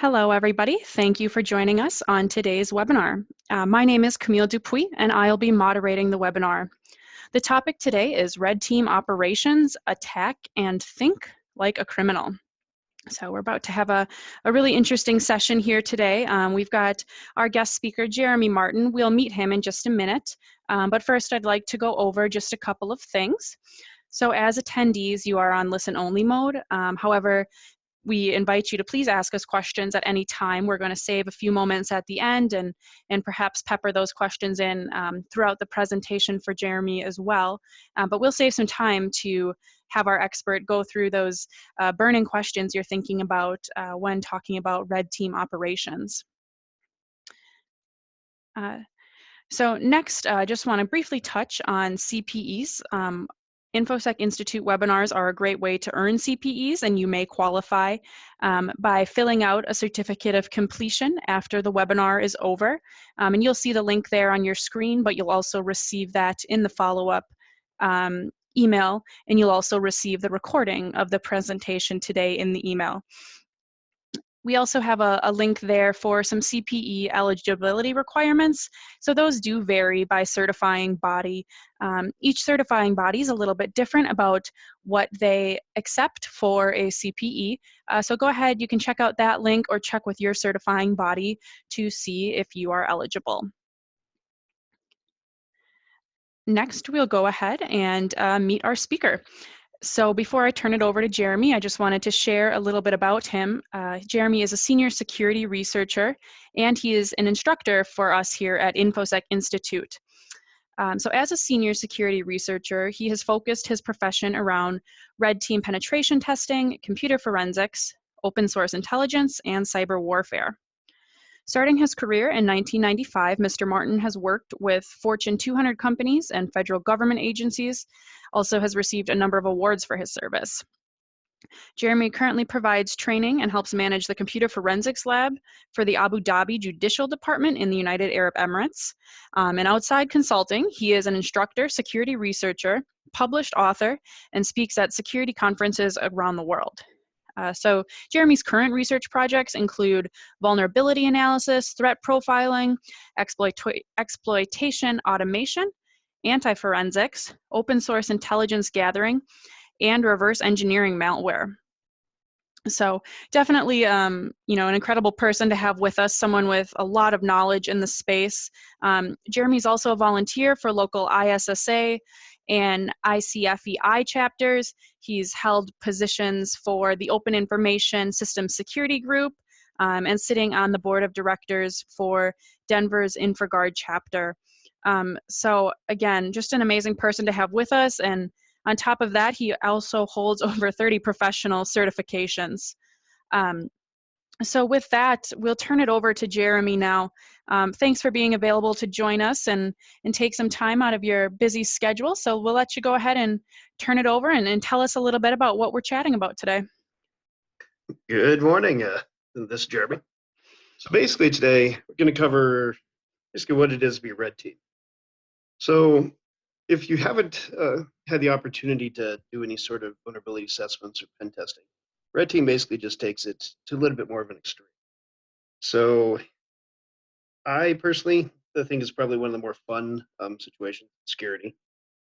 Hello, everybody. Thank you for joining us on today's webinar. My name is Camille Dupuis, and I'll be moderating the webinar. The topic today is Red Team Operations, Attack, and Think Like a Criminal. So we're about to have a really interesting session here today. We've got our guest speaker, Jeremy Martin. We'll meet him in just a minute. But first, I'd like to go over just a couple of things. So as attendees, you are on listen-only mode. However, we invite you to please ask us questions at any time. We're going to save a few moments at the end and perhaps pepper those questions in throughout the presentation for Jeremy as well. But we'll save some time to have our expert go through those burning questions you're thinking about when talking about red team operations. So next, I just want to briefly touch on CPEs. InfoSec Institute webinars are a great way to earn CPEs, and you may qualify by filling out a certificate of completion after the webinar is over. And you'll see the link there on your screen, but you'll also receive that in the follow-up email, and you'll also receive the recording of the presentation today in the email. We also have a link there for some CPE eligibility requirements. So those do vary by certifying body. Each certifying body is a little bit different about what they accept for a CPE. So go ahead, you can check out that link or check with your certifying body to see if you are eligible. Next, we'll go ahead and meet our speaker. So before I turn it over to Jeremy, I just wanted to share a little bit about him. Jeremy is a senior security researcher, and he is an instructor for us here at InfoSec Institute. So as a senior security researcher, he has focused his profession around red team penetration testing, computer forensics, open source intelligence, and cyber warfare. Starting his career in 1995, Mr. Martin has worked with Fortune 200 companies and federal government agencies, also has received a number of awards for his service. Jeremy currently provides training and helps manage the Computer Forensics Lab for the Abu Dhabi Judicial Department in the United Arab Emirates. And outside consulting, he is an instructor, security researcher, published author, and speaks at security conferences around the world. So Jeremy's current research projects include vulnerability analysis, threat profiling, exploitation automation, anti-forensics, open source intelligence gathering, and reverse engineering malware. So definitely, an incredible person to have with us, someone with a lot of knowledge in the space. Jeremy's also a volunteer for local ISSA and ICFEI chapters. He's held positions for the Open Information Systems Security Group and sitting on the board of directors for Denver's InfraGard chapter. So again, just an amazing person to have with us. And on top of that, he also holds over 30 professional certifications. So with that, we'll turn it over to Jeremy now. Thanks for being available to join us and take some time out of your busy schedule. So we'll let you go ahead and turn it over and tell us a little bit about what we're chatting about today. Good morning, this is Jeremy. So basically today, we're going to cover basically what it is to be a red team. So if you haven't had the opportunity to do any sort of vulnerability assessments or pen testing, red team basically just takes it to a little bit more of an extreme. So I personally think it's probably one of the more fun situations in security,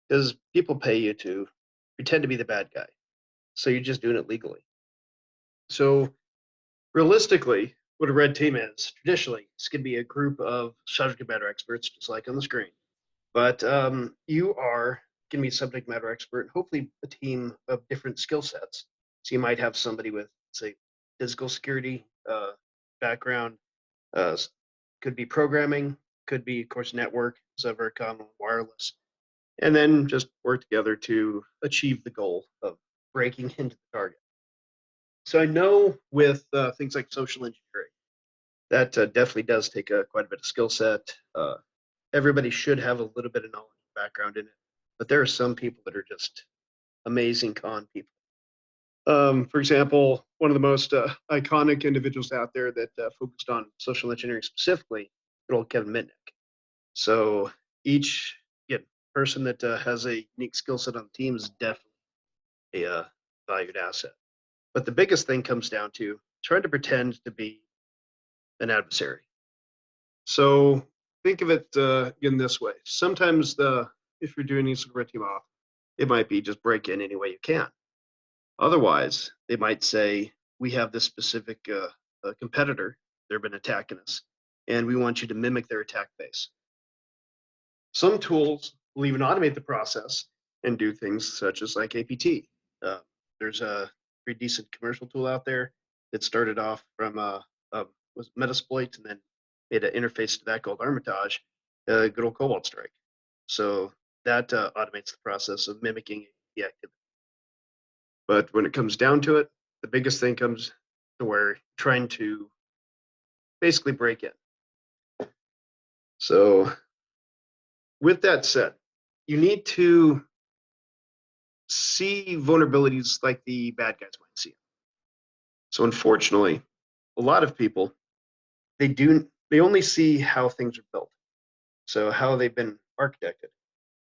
because people pay you to pretend to be the bad guy. So you're just doing it legally. So realistically, what a red team is, traditionally, it's going to be a group of subject matter experts, just like on the screen. But you are going to be a subject matter expert, and hopefully a team of different skill sets. So you might have somebody with, say, physical security background, could be programming, could be, of course, network, so very common, wireless, and then just work together to achieve the goal of breaking into the target. So I know with things like social engineering, that definitely does take quite a bit of skill set. Everybody should have a little bit of knowledge and background in it, but there are some people that are just amazing con people. For example, one of the most iconic individuals out there that focused on social engineering specifically, good old Kevin Mitnick. So each person that has a unique skill set on the team is definitely a valued asset. But the biggest thing comes down to trying to pretend to be an adversary. So think of it in this way. Sometimes if you're doing any sort of red team off, it might be just break in any way you can. Otherwise, they might say, we have this specific competitor, they've been attacking us, and we want you to mimic their attack base. Some tools will even automate the process and do things such as like APT. There's a pretty decent commercial tool out there that started off from was Metasploit and then made an interface to that called Armitage, good old Cobalt Strike. So that automates the process of mimicking the activity. But when it comes down to it, the biggest thing comes to where you're trying to basically break in. So with that said, you need to see vulnerabilities like the bad guys might see them. So unfortunately, a lot of people, they only see how things are built. So how they've been architected.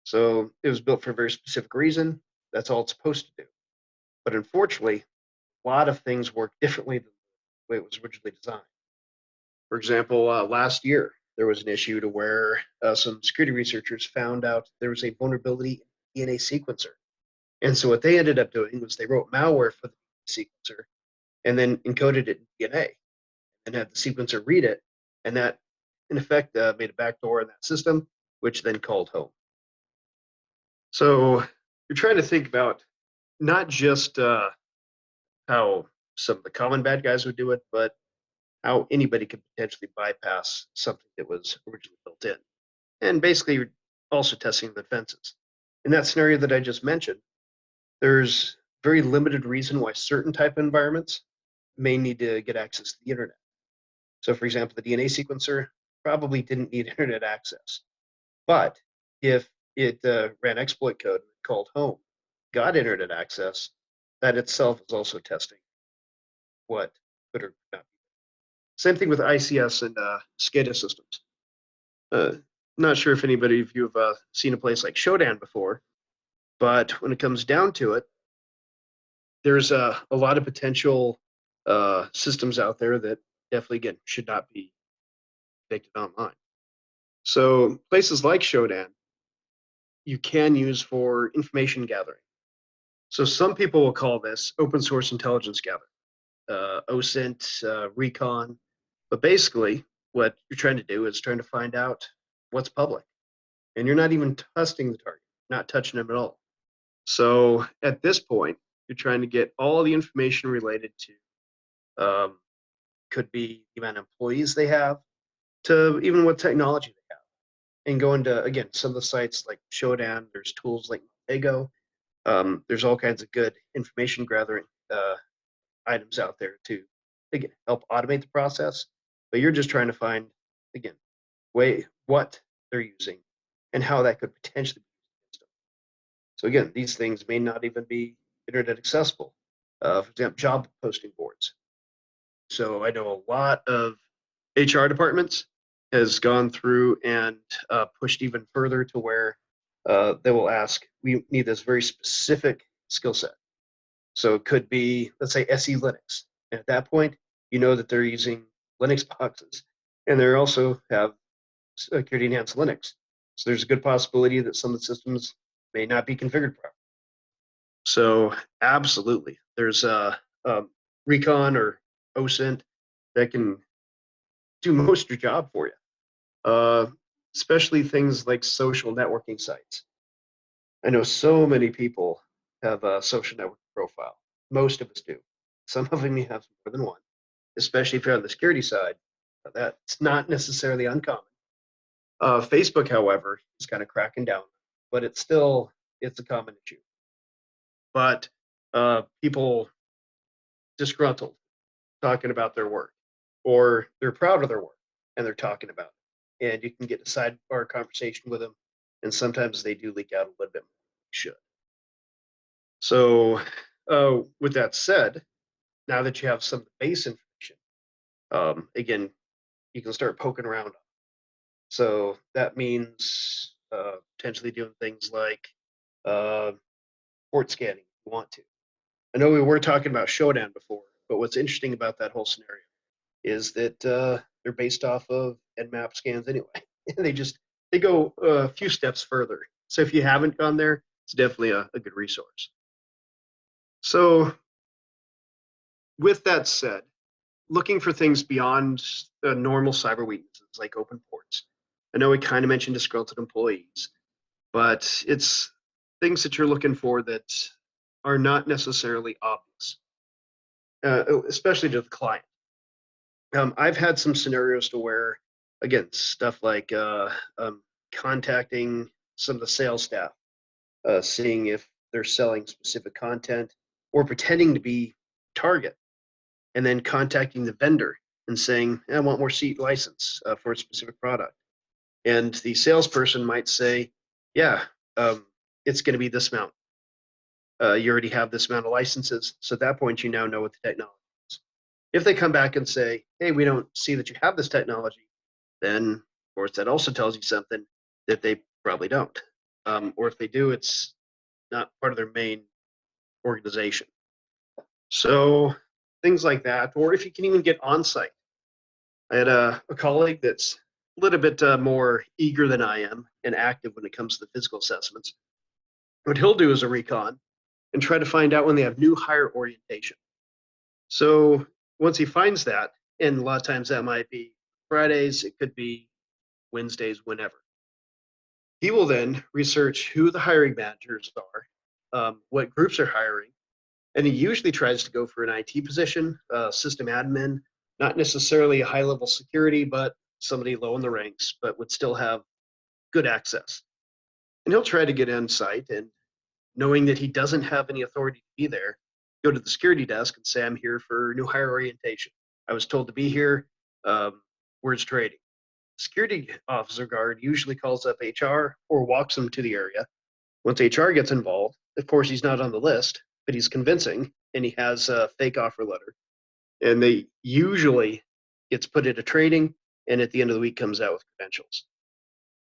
So it was built for a very specific reason. That's all it's supposed to do. But unfortunately, a lot of things work differently than the way it was originally designed. For example, last year, there was an issue to where some security researchers found out there was a vulnerability in a sequencer. And so what they ended up doing was they wrote malware for the sequencer and then encoded it in DNA and had the sequencer read it. And that, in effect, made a backdoor in that system, which then called home. So you're trying to think about not just how some of the common bad guys would do it, but how anybody could potentially bypass something that was originally built in. And basically, you're also testing the defenses. In that scenario that I just mentioned, there's very limited reason why certain type of environments may need to get access to the internet. So for example, the DNA sequencer probably didn't need internet access. But if it ran exploit code and called home, got internet access, that itself is also testing what could or could not be. Same thing with ICS and SCADA systems. Not sure if anybody of you have seen a place like Shodan before, but when it comes down to it, there's a lot of potential systems out there that definitely, again, should not be connected online. So places like Shodan, you can use for information gathering. So some people will call this open source intelligence gathering, OSINT, Recon. But basically, what you're trying to do is trying to find out what's public. And you're not even testing the target, not touching them at all. So at this point, you're trying to get all the information related to, could be the amount of employees they have, to even what technology they have. And go into, again, some of the sites like Shodan, there's tools like Ego. There's all kinds of good information gathering items out there to, again, help automate the process. But you're just trying to find, again, what they're using and how that could potentially be used against them. So again, these things may not even be internet accessible. For example, job posting boards. So I know a lot of HR departments has gone through and pushed even further to where they will ask, we need this very specific skill set. So it could be, let's say, SE Linux. And at that point, you know that they're using Linux boxes. And they also have security enhanced Linux. So there's a good possibility that some of the systems may not be configured properly. So absolutely, there's Recon or OSINT that can do most of your job for you, especially things like social networking sites. I know so many people have a social network profile. Most of us do. Some of them you have more than one, especially if you're on the security side. That's not necessarily uncommon. Facebook, however, is kind of cracking down, but it's a common issue. But people disgruntled talking about their work, or they're proud of their work and they're talking about it. And you can get a sidebar conversation with them, and sometimes they do leak out a little bit more than they should. So with that said, now that you have some of the base information, again, you can start poking around. So that means potentially doing things like port scanning if you want to. I know we were talking about Shodan before, but what's interesting about that whole scenario is that they're based off of Nmap scans anyway. And they go a few steps further. So if you haven't gone there, it's definitely a good resource. So with that said, looking for things beyond normal cyber weaknesses like open ports. I know we kind of mentioned disgruntled employees, but it's things that you're looking for that are not necessarily obvious, especially to the client. I've had some scenarios to where, again, stuff like contacting some of the sales staff, seeing if they're selling specific content or pretending to be Target, and then contacting the vendor and saying, I want more seat license for a specific product. And the salesperson might say, yeah, it's going to be this amount. You already have this amount of licenses. So at that point, you now know what the technology is. If they come back and say, hey, we don't see that you have this technology, then of course that also tells you something that they probably don't. Or if they do, it's not part of their main organization. So things like that, or if you can even get on site. I had a colleague that's a little bit more eager than I am and active when it comes to the physical assessments. What he'll do is a recon and try to find out when they have new hire orientation. So once he finds that, and a lot of times that might be Fridays, it could be Wednesdays, whenever. He will then research who the hiring managers are, what groups are hiring, and he usually tries to go for an IT position, system admin, not necessarily a high-level security, but somebody low in the ranks, but would still have good access. And he'll try to get on site, and knowing that he doesn't have any authority to be there, go to the security desk and say, I'm here for new hire orientation. I was told to be here. Where's trading? Security officer guard usually calls up HR or walks them to the area. Once HR gets involved, of course, he's not on the list, but he's convincing, and he has a fake offer letter. And they usually gets put into trading, and at the end of the week comes out with credentials.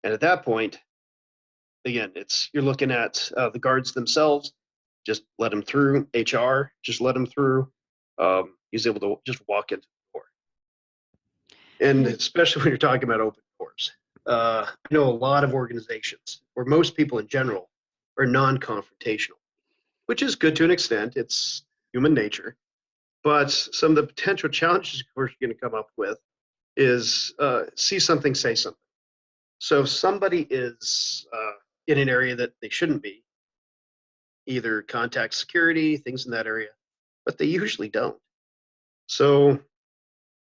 And at that point, again, you're looking at the guards themselves. Just let him through. HR, just let him through. He's able to just walk into the door. And especially when you're talking about open doors, I know a lot of organizations, or most people in general, are non-confrontational, which is good to an extent. It's human nature. But some of the potential challenges we're going to come up with is see something, say something. So if somebody is in an area that they shouldn't be, either contact security, things in that area, but they usually don't. So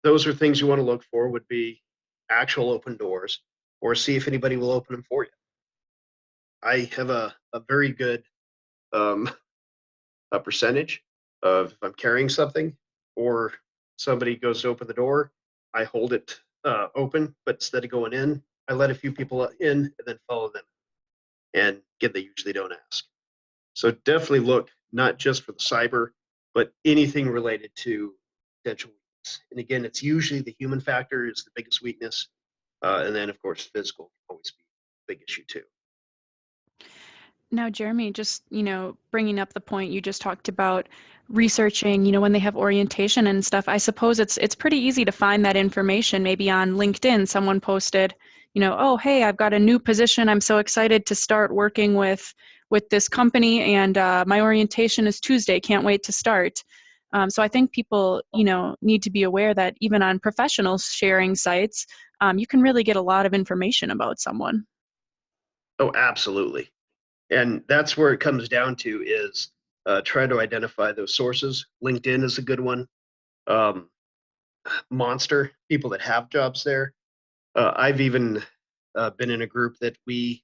those are things you want to look for, would be actual open doors, or see if anybody will open them for you. I have a very good a percentage of if I'm carrying something or somebody goes to open the door, I hold it open, but instead of going in, I let a few people in and then follow them. And again, they usually don't ask. So definitely look not just for the cyber, but anything related to potential weakness. And again, it's usually the human factor is the biggest weakness. And then, of course, physical can always be a big issue too. Now, Jeremy, just, bringing up the point you just talked about researching, when they have orientation and stuff, I suppose it's pretty easy to find that information. Maybe on LinkedIn, someone posted, oh, hey, I've got a new position. I'm so excited to start working with this company, and my orientation is Tuesday. Can't wait to start. So I think people, need to be aware that even on professional sharing sites, you can really get a lot of information about someone. Oh, absolutely. And that's where it comes down to is try to identify those sources. LinkedIn is a good one. Monster, people that have jobs there. I've even been in a group that we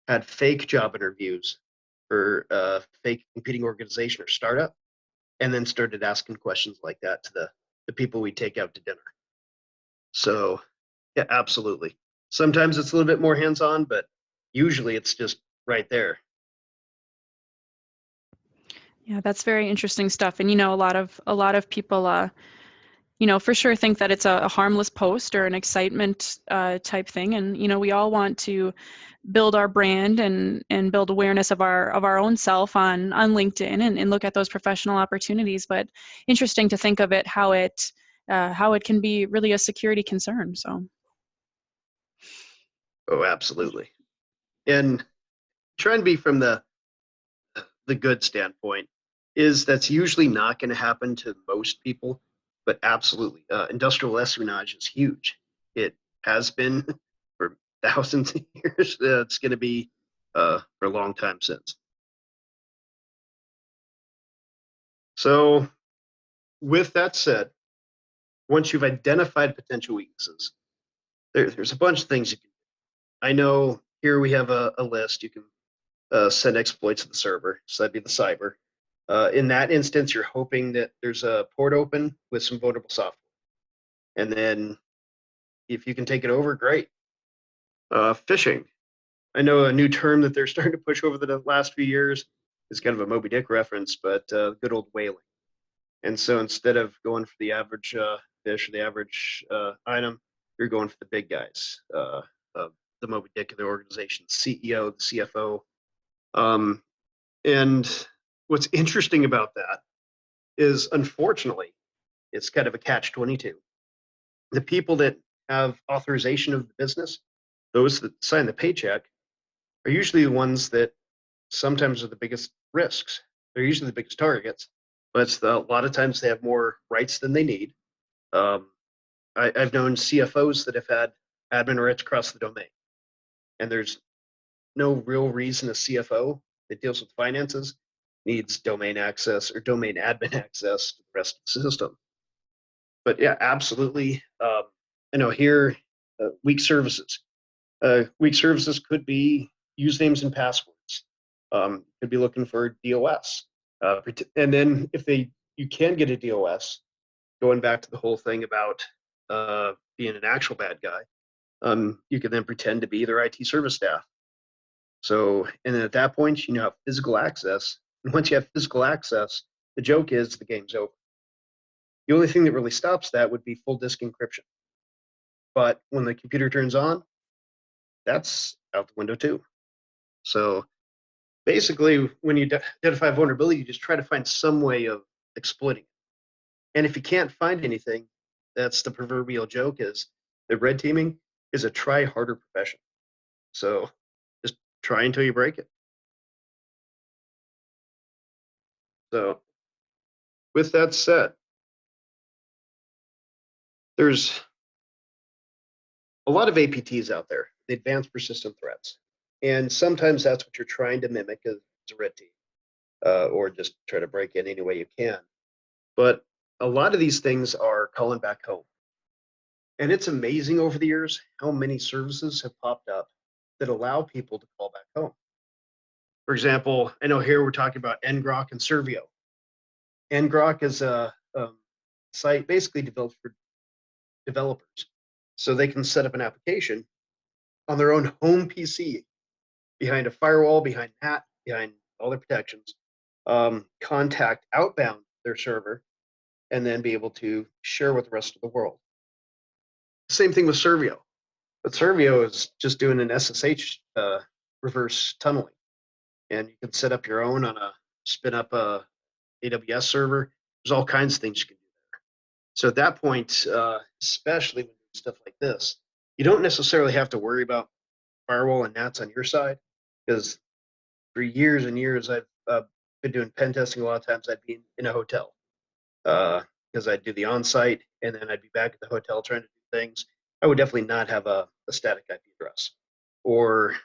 had fake job interviews for a fake competing organization or startup, and then started asking questions like that to the people we take out to dinner. So yeah, absolutely. Sometimes it's a little bit more hands-on, but usually it's just right there. Yeah, that's very interesting stuff. And a lot of people, for sure think that it's a harmless post or an excitement type thing. And we all want to build our brand and build awareness of our own self on LinkedIn and look at those professional opportunities. But interesting to think of it how it how it can be really a security concern. So. Oh, absolutely. And trying to be from the good standpoint is that's usually not going to happen to most people, but absolutely, industrial espionage is huge. It has been for thousands of years. It's going to be for a long time since. So, with that said, once you've identified potential weaknesses, there's a bunch of things you can do. I know here we have a list. You can send exploits to the server, so that'd be the cyber. In that instance, you're hoping that there's a port open with some vulnerable software. And then if you can take it over, great. Phishing. I know a new term that they're starting to push over the last few years is kind of a Moby Dick reference, but good old whaling. And so instead of going for the average fish or the average item, you're going for the big guys, the Moby Dick of the organization, CEO, the CFO. And what's interesting about that is, unfortunately, it's kind of a catch-22. The people that have authorization of the business, those that sign the paycheck, are usually the ones that sometimes are the biggest risks. They're usually the biggest targets, but a lot of times they have more rights than they need. I've known CFOs that have had admin rights across the domain, and there's no real reason a CFO that deals with finances needs domain access or domain admin access to the rest of the system. But yeah, absolutely. I know here, weak services. Weak services could be usernames and passwords. Could be looking for DOS. And then if you can get a DOS, going back to the whole thing about being an actual bad guy, you can then pretend to be their IT service staff. So, and then at that point, you have physical access. And once you have physical access, the joke is the game's over. The only thing that really stops that would be full disk encryption. But when the computer turns on, that's out the window too. So basically, when you identify a vulnerability, you just try to find some way of exploiting it. And if you can't find anything, that's the proverbial joke, is that red teaming is a try harder profession. So just try until you break it. So with that said, there's a lot of APTs out there, the advanced persistent threats. And sometimes that's what you're trying to mimic as a red team, or just try to break in any way you can. But a lot of these things are calling back home. And it's amazing over the years how many services have popped up that allow people to call back home. For example, I know here we're talking about ngrok and Servio. Ngrok is a site basically developed for developers, so they can set up an application on their own home PC behind a firewall, behind NAT, behind all their protections, contact outbound their server, and then be able to share with the rest of the world. Same thing with Servio, but Servio is just doing an SSH reverse tunneling, and you can set up your own on spin up a AWS server. There's all kinds of things you can do there. So at that point, especially when doing stuff like this, you don't necessarily have to worry about firewall and NATs on your side, because for years and years I've been doing pen testing. A lot of times I'd be in a hotel because I'd do the on-site and then I'd be back at the hotel trying to do things. I would definitely not have a static IP address, or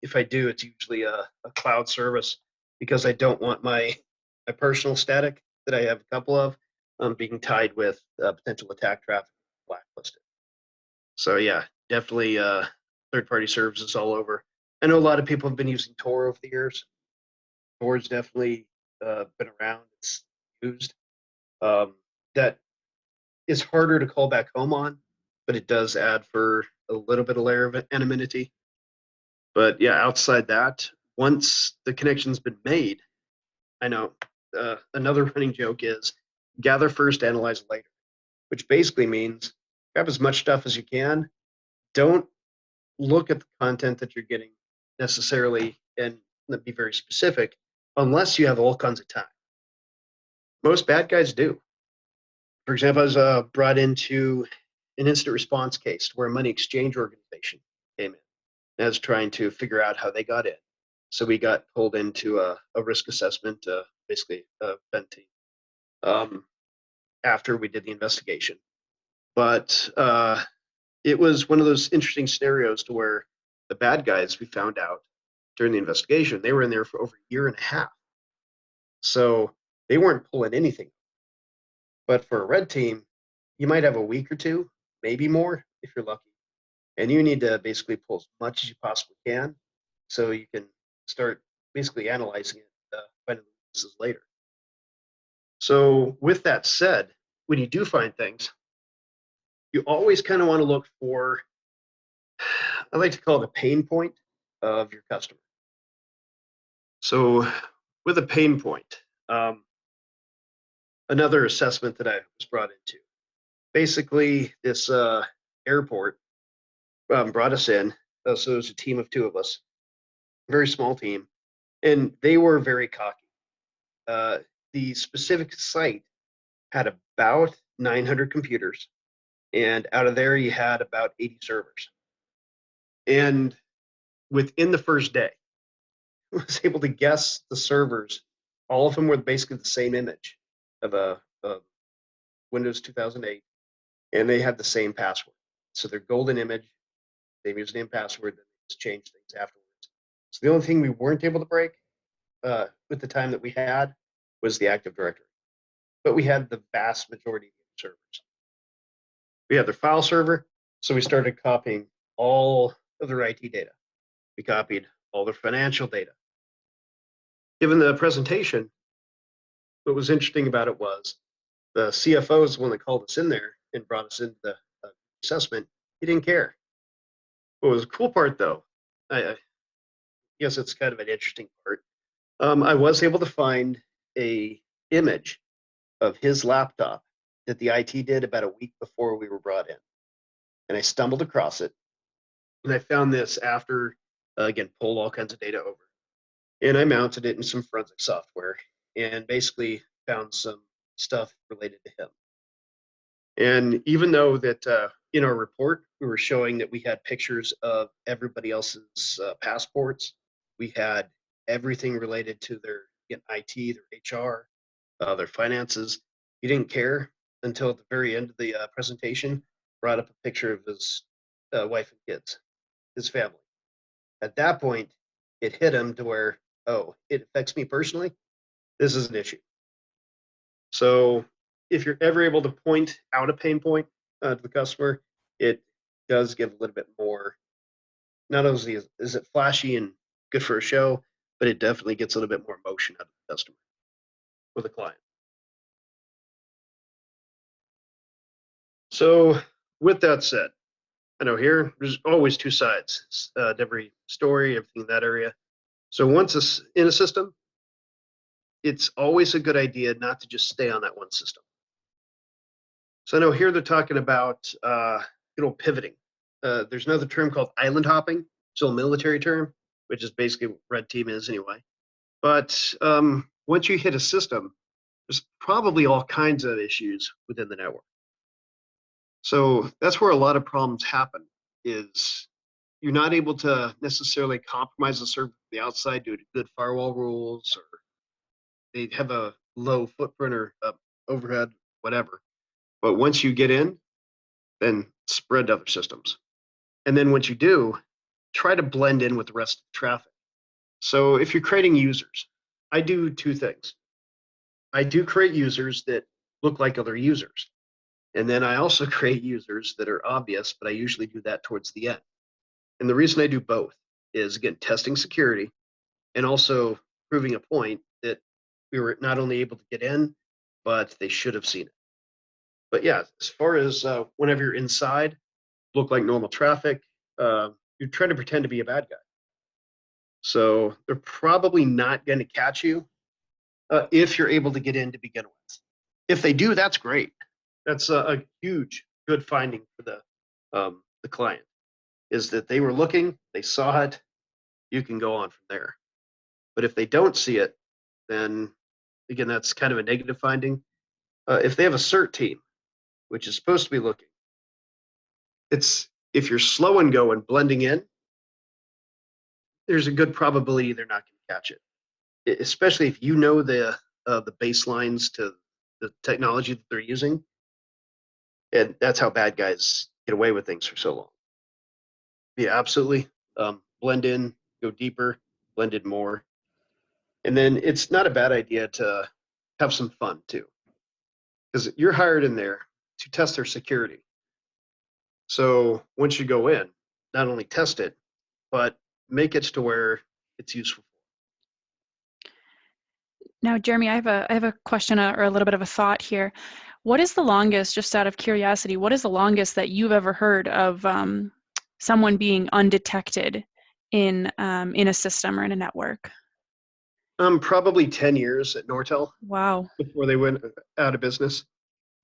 if I do, it's usually a cloud service, because I don't want my personal static that I have a couple of being tied with potential attack traffic, blacklisted. So yeah, definitely third-party services all over. I know a lot of people have been using Tor over the years. Tor's definitely been around. It's used. That is harder to call back home on, but it does add for a little bit of layer of anonymity. But yeah, outside that, once the connection's been made, I know another running joke is gather first, analyze later, which basically means grab as much stuff as you can. Don't look at the content that you're getting necessarily, and be very specific, unless you have all kinds of time. Most bad guys do. For example, I was brought into an incident response case where a money exchange organization came in and I was trying to figure out how they got in. So we got pulled into a risk assessment, basically a vent team, after we did the investigation. But it was one of those interesting scenarios to where the bad guys, we found out during the investigation, they were in there for over a year and a half. So they weren't pulling anything. But for a red team, you might have a week or two, maybe more if you're lucky. And you need to basically pull as much as you possibly can so you can start basically analyzing it, finding weaknesses later. So with that said, when you do find things, you always kind of want to look for, I like to call it a pain point of your customer. So with a pain point, another assessment that I was brought into, basically this airport brought us in. So it was a team of 2 of us, very small team, and they were very cocky. The specific site had about 900 computers, and out of there you had about 80 servers. And within the first day, I was able to guess the servers. All of them were basically the same image of a Windows 2008, and they had the same password. So their golden image, same username, password, then they just changed things afterwards. So the only thing we weren't able to break with the time that we had was the Active Directory, but we had the vast majority of the servers. We had their file server, so we started copying all of their IT data. We copied all their financial data. Given the presentation, what was interesting about it was the CFO is the one that called us in there and brought us into the assessment. He didn't care. What was the cool part, though, I guess it's kind of an interesting part. I was able to find a image of his laptop that the IT did about a week before we were brought in. And I stumbled across it. And I found this after, again, pulled all kinds of data over. And I mounted it in some forensic software and basically found some stuff related to him. And even though that in our report, we were showing that we had pictures of everybody else's passports, we had everything related to their IT, their HR, their finances. He didn't care until at the very end of the presentation, brought up a picture of his wife and kids, his family. At that point, it hit him to where, oh, it affects me personally. This is an issue. So if you're ever able to point out a pain point to the customer, it does give a little bit more, not only is it flashy and good for a show, but it definitely gets a little bit more emotion out of the customer or the client. So with that said, I know here there's always 2 sides to every story, everything in that area. So once it's in a system, it's always a good idea not to just stay on that one system. So I know here they're talking about pivoting. There's another term called island hopping, still a military term, which is basically what red team is anyway. But once you hit a system, there's probably all kinds of issues within the network. So that's where a lot of problems happen, is you're not able to necessarily compromise the server from the outside due to good firewall rules, or they have a low footprint or overhead, whatever. But once you get in, then spread to other systems. And then once you do, try to blend in with the rest of the traffic. So if you're creating users, I do 2 things. I do create users that look like other users. And then I also create users that are obvious, but I usually do that towards the end. And the reason I do both is, again, testing security and also proving a point that we were not only able to get in, but they should have seen it. But yeah, as far as whenever you're inside, look like normal traffic, you're trying to pretend to be a bad guy. So they're probably not going to catch you if you're able to get in to begin with. If they do, that's great. That's a huge good finding for the client, is that they were looking, they saw it, you can go on from there. But if they don't see it, then again, that's kind of a negative finding. If they have a CERT team, which is supposed to be looking. If you're slow and go and blending in, there's a good probability they're not going to catch it, especially if you know the baselines to the technology that they're using. And that's how bad guys get away with things for so long. Yeah, absolutely. Blend in, go deeper, blend in more. And then it's not a bad idea to have some fun too, because you're hired in there to test their security. So once you go in, not only test it, but make it to where it's useful. Now, Jeremy, I have a question or a little bit of a thought here. What is the longest, just out of curiosity, what is the longest that you've ever heard of someone being undetected in a system or in a network? Probably 10 years at Nortel Wow. before they went out of business.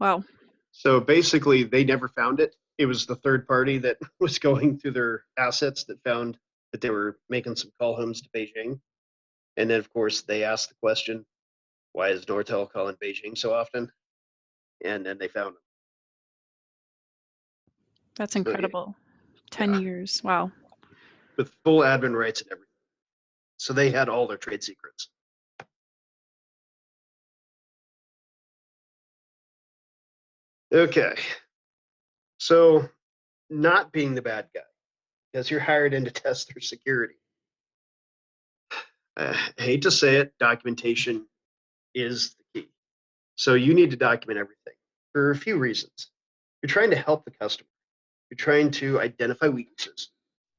Wow. So basically, they never found it. It was the third party that was going through their assets that found that they were making some call homes to Beijing. And then, of course, they asked the question, why is Nortel calling Beijing so often? And then they found them. That's So, incredible. 10 yeah, years. Wow. with full admin rights and everything. So they had all their trade secrets. Okay. So not being the bad guy, because you're hired in to test their security. I hate to say it, documentation is the key. So you need to document everything for a few reasons. You're trying to help the customer. You're trying to identify weaknesses.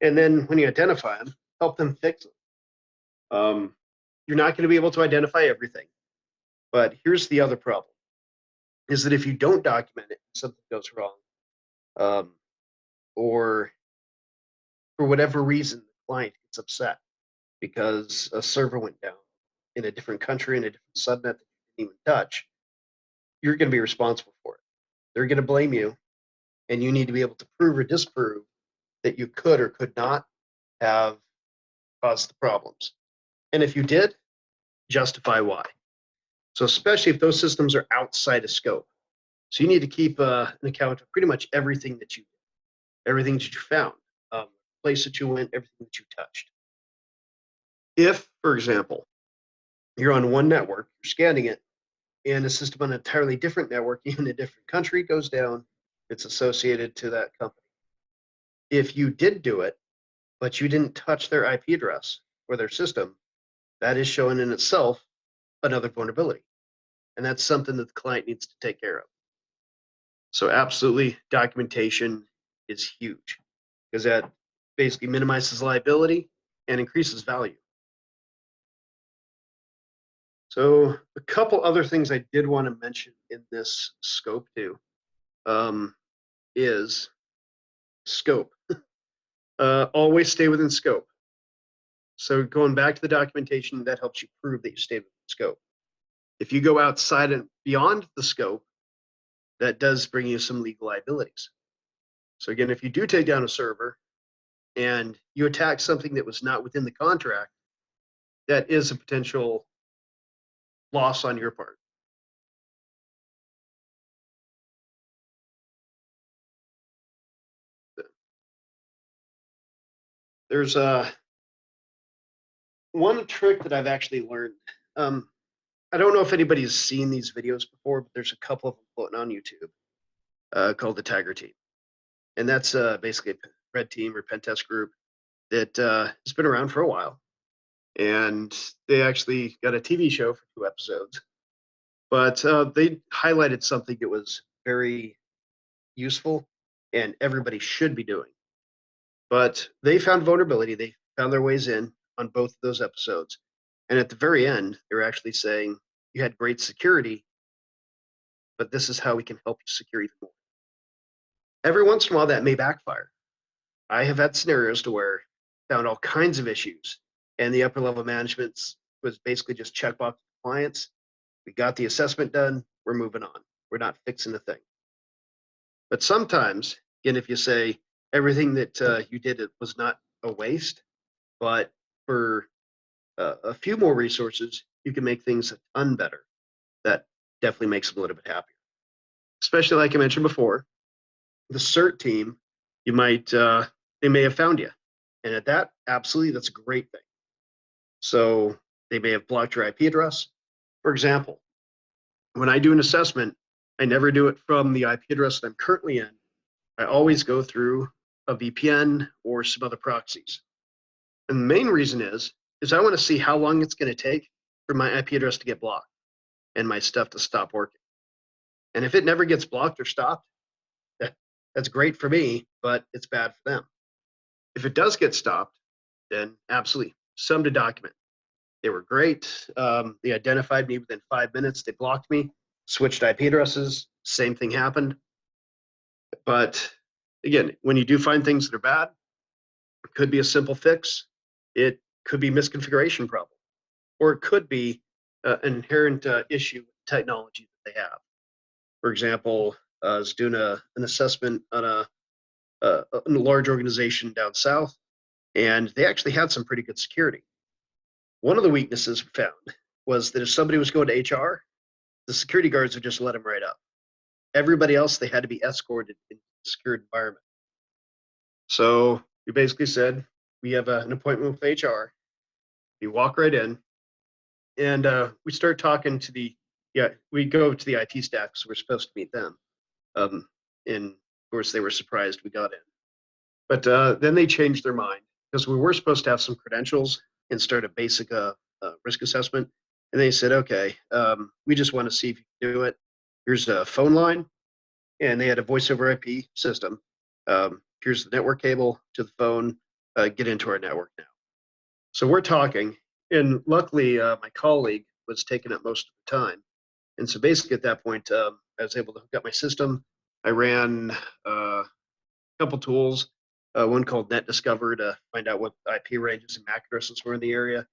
And then when you identify them, help them fix them. You're not going to be able to identify everything. But here's the other problem, is that if you don't document it, something goes wrong, or for whatever reason, the client gets upset because a server went down in a different country, in a different subnet that you didn't even touch, you're going to be responsible for it. They're going to blame you, and you need to be able to prove or disprove that you could or could not have caused the problems. And if you did, justify why. So especially if those systems are outside of scope. So you need to keep an account of pretty much everything that you did, everything that you found, place that you went, everything that you touched. If, for example, you're on one network, you're scanning it, and a system on an entirely different network, even a different country, goes down, it's associated to that company. If you did do it, but you didn't touch their IP address or their system, that is showing in itself another vulnerability. And that's something that the client needs to take care of. So absolutely, documentation is huge because that basically minimizes liability and increases value. So a couple other things I did want to mention in this scope too is scope. Always stay within scope. So going back to the documentation, that helps you prove that you stay within scope. If you go outside and beyond the scope, that does bring you some legal liabilities. So again, if you do take down a server and you attack something that was not within the contract, that is a potential loss on your part. There's one trick that I've actually learned. I don't know if anybody's seen these videos before, but there's a couple of them floating on YouTube called the Tiger Team. And that's basically a red team or pen test group that has been around for a while. And they actually got a TV show for 2 episodes. But they highlighted something that was very useful and everybody should be doing. But they found vulnerability. They found their ways in on both of those episodes. And at the very end, they were actually saying, you had great security, but this is how we can help you secure even more. Every once in a while, that may backfire. I have had scenarios to where I found all kinds of issues, and the upper level management was basically just checkbox compliance. We got the assessment done. We're moving on. We're not fixing a thing. But sometimes, again, if you say everything that you did, it was not a waste, but for a few more resources, you can make things a ton better. That definitely makes them a little bit happier. especially like I mentioned before, the CERT team, you might, they may have found you. And at that, absolutely, that's a great thing. So they may have blocked your IP address. For example, when I do an assessment, I never do it from the IP address that I'm currently in. I always go through a VPN or some other proxies. And the main reason is I want to see how long it's going to take for my IP address to get blocked and my stuff to stop working. And if it never gets blocked or stopped, that's great for me, but it's bad for them. If it does get stopped, then absolutely, some to document. They were great. They identified me within 5 minutes. They blocked me, switched IP addresses. Same thing happened. But again, when you do find things that are bad, it could be a simple fix. It could be misconfiguration problem, or it could be an inherent issue with technology that they have. For example, I was doing an assessment on a large organization down south, and they actually had some pretty good security. One of the weaknesses we found was that if somebody was going to HR, the security guards would just let them right up. Everybody else, they had to be escorted in a secured environment. So we basically said, we have an appointment with HR. You walk right in, and we start talking to we go to the IT staff because we're supposed to meet them. And of course, they were surprised we got in. But then they changed their mind because we were supposed to have some credentials and start a basic risk assessment. And they said, okay, we just want to see if you can do it. Here's a phone line. And they had a voice over IP system. Here's the network cable to the phone. Get into our network now. So we're talking. And luckily, my colleague was taking up most of the time. And so basically at that point, I was able to hook up my system. I ran a couple tools, one called Net Discover to find out what IP ranges and MAC addresses were in the area.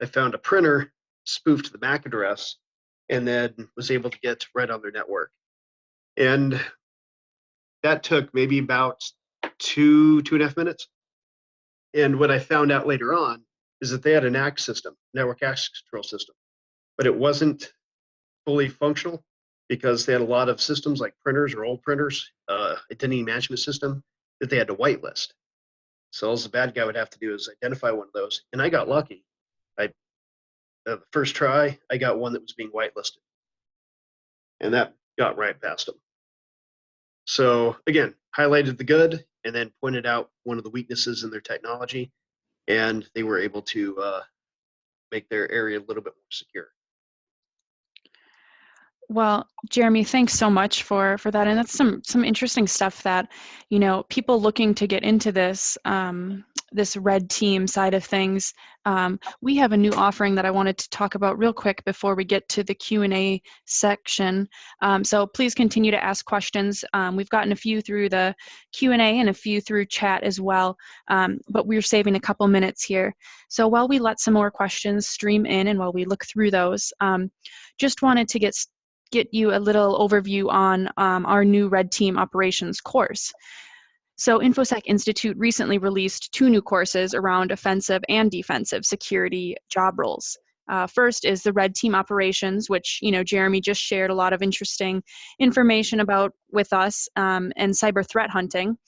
I found a printer spoofed the MAC address and then was able to get right on their network. And that took maybe about two and a half minutes. And what I found out later on is that they had an ACK system, network access control system, but it wasn't fully functional because they had a lot of systems like printers or old printers, identity management system that they had to whitelist. So all the bad guy would have to do is identify one of those. And I got lucky. The first try, I got one that was being whitelisted. And that got right past them. So again, highlighted the good and then pointed out one of the weaknesses in their technology. And they were able to make their area a little bit more secure. Well, Jeremy, thanks so much for that, and that's some interesting stuff that, you know, people looking to get into this this red team side of things. We have a new offering that I wanted to talk about real quick before we get to the Q&A section. So please continue to ask questions. We've gotten a few through the Q&A and a few through chat as well, but we're saving a couple minutes here. So while we let some more questions stream in and while we look through those, just wanted to get you a little overview on our new Red Team Operations course. So InfoSec Institute recently released 2 new courses around offensive and defensive security job roles. First is the Red Team Operations, which, you know, Jeremy just shared a lot of interesting information about with us, and cyber threat hunting,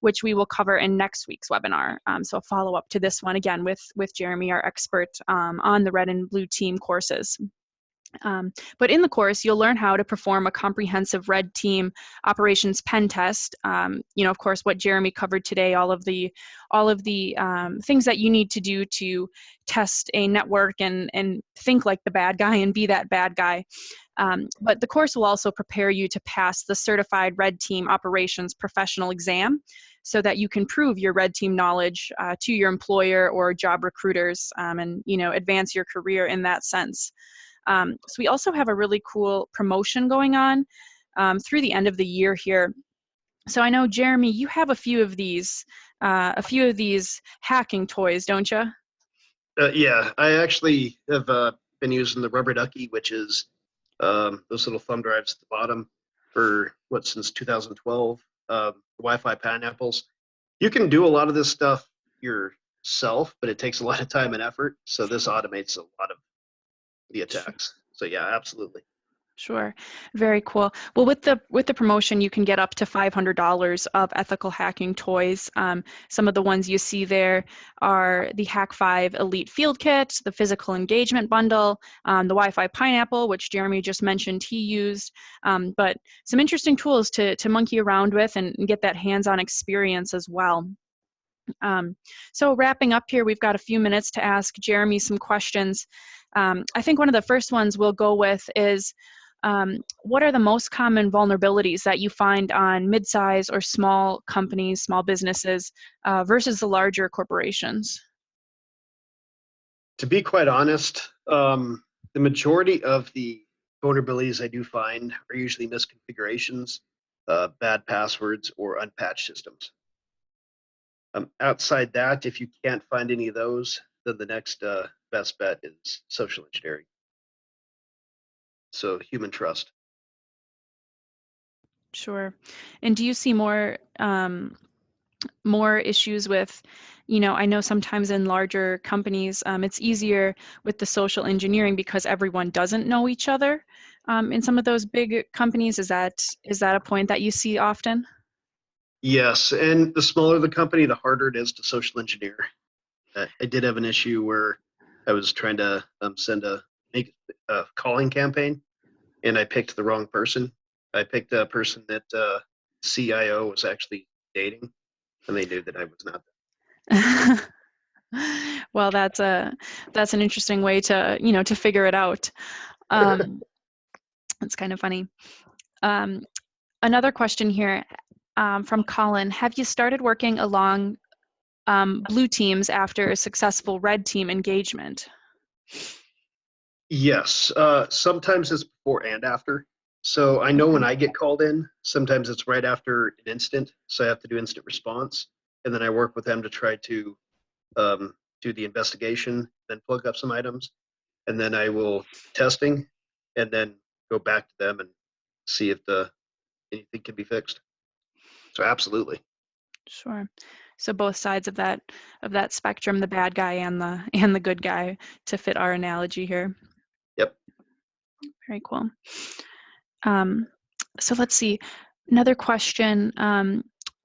which we will cover in next week's webinar. So a follow-up to this one, again, with Jeremy, our expert on the Red and Blue Team courses. But in the course, you'll learn how to perform a comprehensive red team operations pen test. You know, of course, what Jeremy covered today, all of the things that you need to do to test a network and think like the bad guy and be that bad guy. But the course will also prepare you to pass the Certified Red Team Operations Professional Exam so that you can prove your red team knowledge to your employer or job recruiters, and, you know, advance your career in that sense. So we also have a really cool promotion going on through the end of the year here. So I know, Jeremy, you have a few of these hacking toys, don't you? Yeah, I actually have been using the rubber ducky, which is those little thumb drives at the bottom for since 2012. Wi-Fi pineapples. You can do a lot of this stuff yourself, but it takes a lot of time and effort. So this automates a lot of the attacks. So yeah, absolutely. Sure. Very cool. Well, with the promotion, you can get up to $500 of ethical hacking toys. Some of the ones you see there are the Hack 5 Elite Field Kit, the Physical Engagement Bundle, the Wi-Fi Pineapple, which Jeremy just mentioned he used. But some interesting tools to monkey around with and get that hands-on experience as well. So wrapping up here, we've got a few minutes to ask Jeremy some questions. I think one of the first ones we'll go with is, what are the most common vulnerabilities that you find on mid-size or small companies, small businesses, versus the larger corporations? To be quite honest, the majority of the vulnerabilities I do find are usually misconfigurations, bad passwords, or unpatched systems. Outside that, if you can't find any of those, then the next best bet is social engineering. So human trust. Sure. And do you see more more issues with, I know sometimes in larger companies, it's easier with the social engineering because everyone doesn't know each other. In some of those big companies, is that a point that you see often? Yes, and the smaller the company, the harder it is to social engineer. I did have an issue where I was trying to make a calling campaign, and I picked the wrong person. I picked a person that CIO was actually dating, and they knew that I was not. Well, that's an interesting way to to figure it out. It's kind of funny. Another question here from Colin: have you started working along blue teams after a successful red team engagement? Yes, sometimes it's before and after. So I know when I get called in, sometimes it's right after an incident. So I have to do instant response, and then I work with them to try to do the investigation, then plug up some items, and then I will testing, and then go back to them and see if anything can be fixed. So absolutely. Sure. So both sides of that spectrum, the bad guy and the good guy, to fit our analogy here. Yep. Very cool. So let's see. Another question.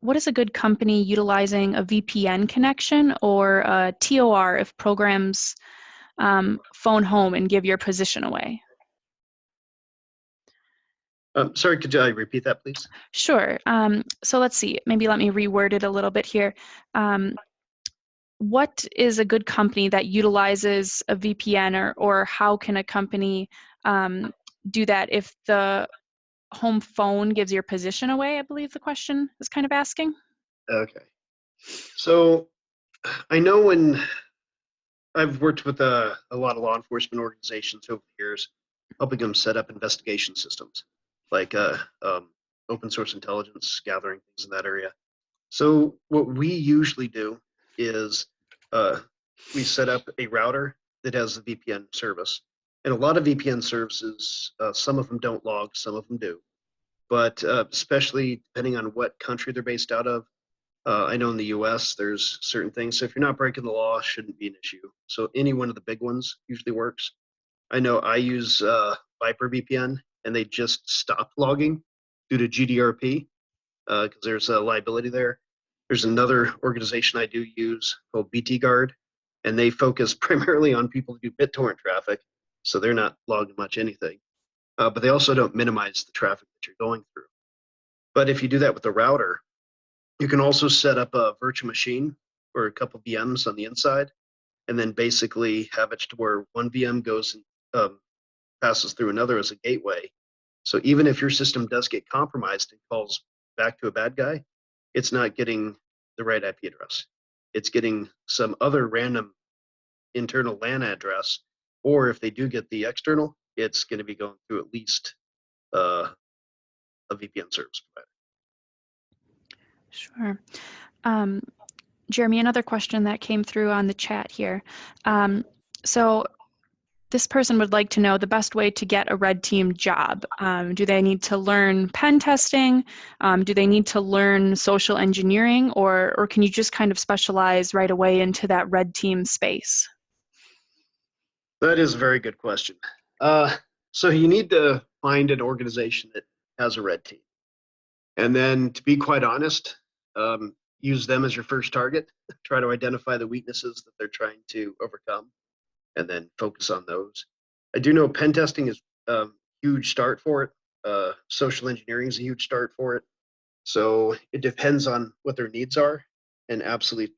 What is a good company utilizing a VPN connection or a TOR if programs phone home and give your position away? Sorry, could you repeat that, please? Sure. So let's see. Maybe let me reword it a little bit here. What is a good company that utilizes a VPN, or how can a company do that if the home phone gives your position away? I believe the question is kind of asking. Okay. So I know when I've worked with a lot of law enforcement organizations over the years, helping them set up investigation systems, like open source intelligence gathering, things in that area. So what we usually do is we set up a router that has a VPN service. And a lot of VPN services, some of them don't log, some of them do. But especially depending on what country they're based out of, I know in the US, there's certain things. So if you're not breaking the law, shouldn't be an issue. So any one of the big ones usually works. I know I use Viper VPN, and they just stopped logging due to GDRP because there's a liability there. There's another organization I do use called BT Guard, and they focus primarily on people who do BitTorrent traffic, so they're not logging much anything. But they also don't minimize the traffic that you're going through. But if you do that with the router, you can also set up a virtual machine or a couple VMs on the inside, and then basically have it to where one VM goes and passes through another as a gateway. So even if your system does get compromised and calls back to a bad guy, it's not getting the right IP address. It's getting some other random internal LAN address, or if they do get the external, it's going to be going through at least a VPN service provider. Sure. Jeremy, another question that came through on the chat here. So this person would like to know the best way to get a red team job. Do they need to learn pen testing? Do they need to learn social engineering, or can you just kind of specialize right away into that red team space? That is a very good question. So you need to find an organization that has a red team. And then, to be quite honest, use them as your first target. Try to identify the weaknesses that they're trying to overcome, and then focus on those. I do know pen testing is a huge start for it. Social engineering is a huge start for it. So it depends on what their needs are, and absolutely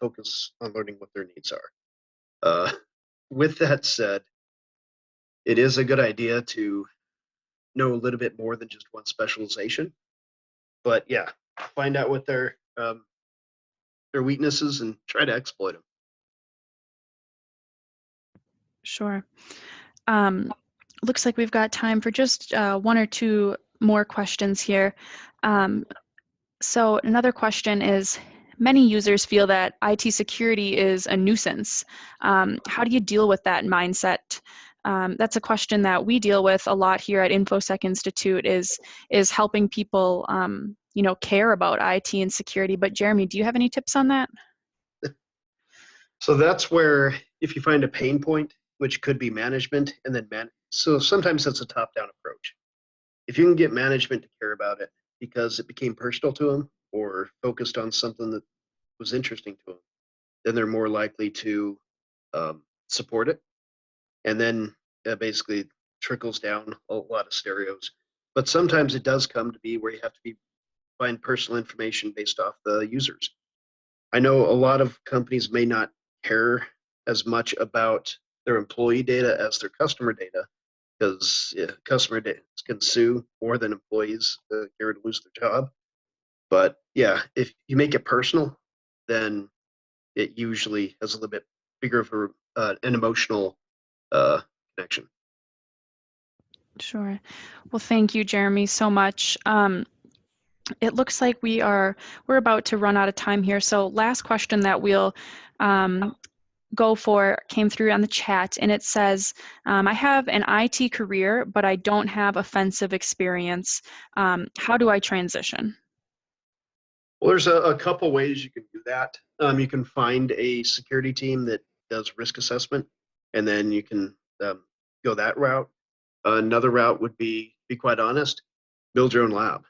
focus on learning what their needs are. With that said, it is a good idea to know a little bit more than just one specialization. But yeah, find out what their weaknesses and try to exploit them. Sure. Looks like we've got time for just one or two more questions here. So another question is, many users feel that IT security is a nuisance. How do you deal with that mindset? That's a question that we deal with a lot here at InfoSec Institute, is helping people care about IT and security. But Jeremy, do you have any tips on that? So that's where, if you find a pain point, which could be management, and then so sometimes that's a top-down approach. If you can get management to care about it because it became personal to them or focused on something that was interesting to them, then they're more likely to support it. And then basically trickles down a lot of stereos. But sometimes it does come to be where you have to find personal information based off the users. I know a lot of companies may not care as much about their employee data as their customer data, because customer data can sue more than employees care to lose their job. But yeah, if you make it personal, then it usually has a little bit bigger of an emotional connection. Sure. Well, thank you, Jeremy, so much. It looks like we're about to run out of time here. So last question that we'll go for came through on the chat, and it says, I have an IT career, but I don't have offensive experience. How do I transition? Well, there's a couple ways you can do that. You can find a security team that does risk assessment, and then you can go that route. Another route would be quite honest, build your own lab.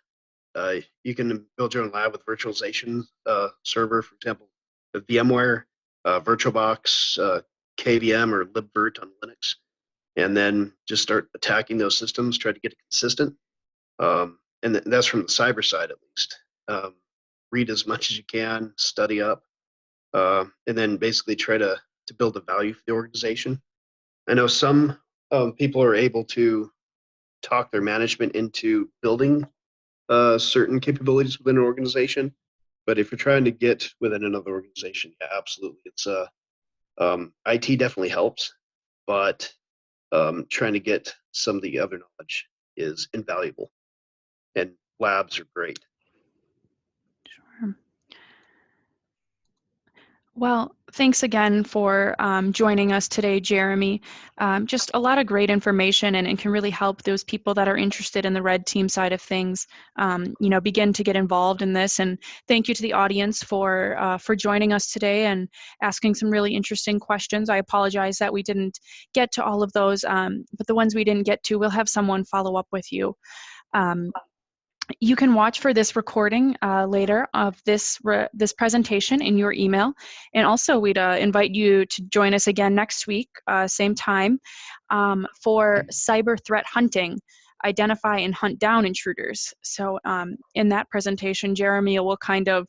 You can build your own lab with virtualization server, for example, the VMware, VirtualBox, KVM, or libvirt on Linux, and then just start attacking those systems, try to get it consistent. And that's from the cyber side, at least. Read as much as you can, study up, and then basically try to build a value for the organization. I know some people are able to talk their management into building certain capabilities within an organization, but if you're trying to get within another organization, yeah, absolutely, it's IT definitely helps, but trying to get some of the other knowledge is invaluable, and labs are great. Sure. Well, thanks again for joining us today, Jeremy. Just a lot of great information, and can really help those people that are interested in the red team side of things, begin to get involved in this. And thank you to the audience for joining us today and asking some really interesting questions. I apologize that we didn't get to all of those, but the ones we didn't get to, we'll have someone follow up with you. You can watch for this recording later of this presentation in your email. And also, we'd invite you to join us again next week, same time, for cyber threat hunting, identify and hunt down intruders. So in that presentation, Jeremy will kind of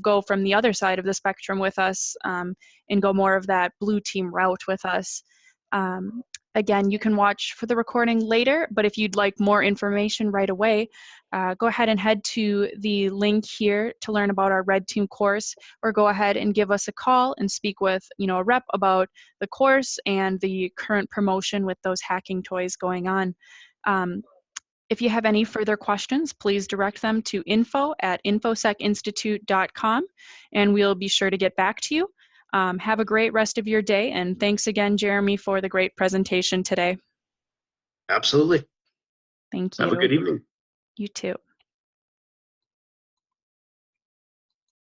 go from the other side of the spectrum with us, and go more of that blue team route with us. Again, you can watch for the recording later, but if you'd like more information right away, go ahead and head to the link here to learn about our Red Team course, or go ahead and give us a call and speak with a rep about the course and the current promotion with those hacking toys going on. If you have any further questions, please direct them to info@infosecinstitute.com, and we'll be sure to get back to you. Have a great rest of your day, and thanks again, Jeremy, for the great presentation today. Absolutely. Thank you. Have a good evening. You too.